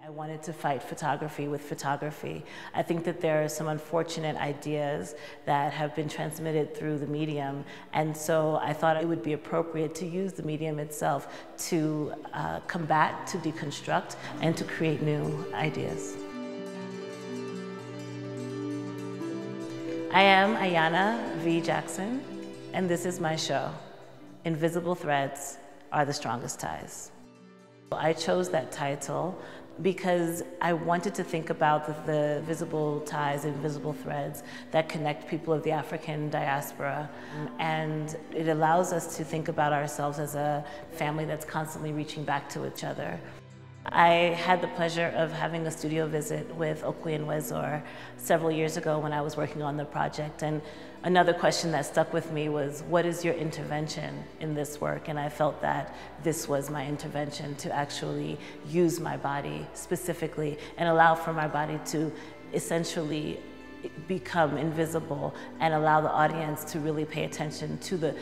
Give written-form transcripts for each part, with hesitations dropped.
I wanted to fight photography with photography. I think that there are some unfortunate ideas that have been transmitted through the medium, and so I thought it would be appropriate to use the medium itself to combat, to deconstruct, and to create new ideas. I am Ayana V. Jackson, and this is my show, Invisible Threads Are the Strongest Ties. I chose that title because I wanted to think about the visible ties and visible threads that connect people of the African diaspora. And it allows us to think about ourselves as a family that's constantly reaching back to each other. I had the pleasure of having a studio visit with Okwe and Wezor several years ago when I was working on the project. And another question that stuck with me was, what is your intervention in this work? And I felt that this was my intervention, to actually use my body specifically and allow for my body to essentially become invisible and allow the audience to really pay attention to the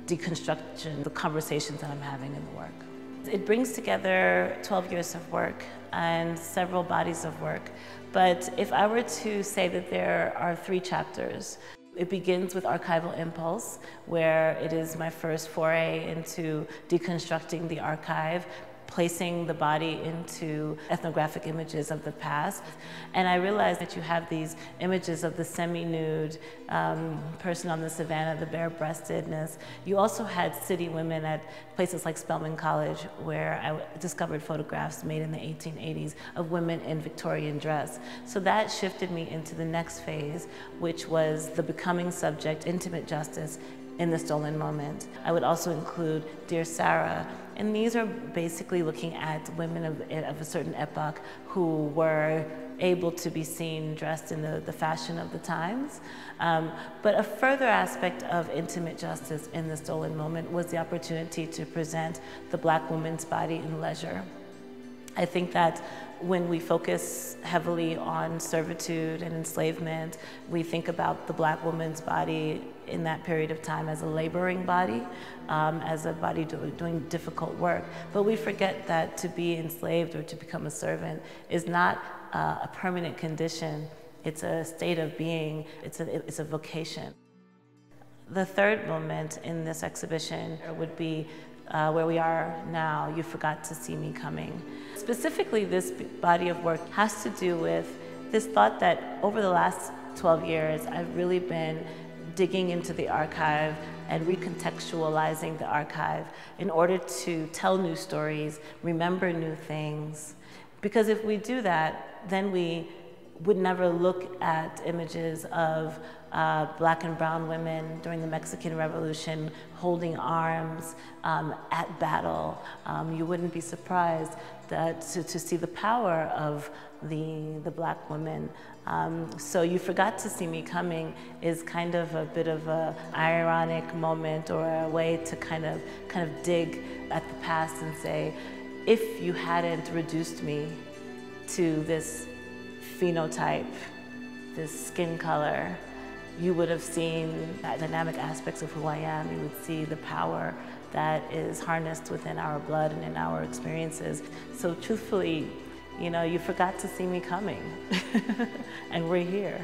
deconstruction, the conversations that I'm having in the work. It brings together 12 years of work and several bodies of work. But if I were to say that there are 3 chapters, it begins with Archival Impulse, where it is my first foray into deconstructing the archive, placing the body into ethnographic images of the past. And I realized that you have these images of the semi-nude person on the savannah, the bare-breastedness. You also had city women at places like Spelman College, where I discovered photographs made in the 1880s of women in Victorian dress. So that shifted me into the next phase, which was the becoming subject, intimate justice, in the stolen moment. I would also include Dear Sarah, and these are basically looking at women of a certain epoch who were able to be seen dressed in the fashion of the times. But a further aspect of intimate justice in the stolen moment was the opportunity to present the Black woman's body in leisure. I think that when we focus heavily on servitude and enslavement, we think about the Black woman's body in that period of time as a laboring body, as a body doing difficult work. But we forget that to be enslaved or to become a servant is not a permanent condition. It's a state of being. It's a vocation. The third moment in this exhibition would be where we are now, You Forgot to See Me Coming. Specifically, this body of work has to do with this thought that over the last 12 years, I've really been digging into the archive and recontextualizing the archive in order to tell new stories, remember new things. Because if we do that, then we would never look at images of Black and brown women during the Mexican Revolution holding arms at battle. You wouldn't be surprised to see the power of the Black women. So You Forgot to See Me Coming is kind of a bit of an ironic moment, or a way to kind of dig at the past and say, if you hadn't reduced me to this phenotype, this skin color, you would have seen dynamic aspects of who I am. You would see the power that is harnessed within our blood and in our experiences. So truthfully, you know, you forgot to see me coming, and we're here.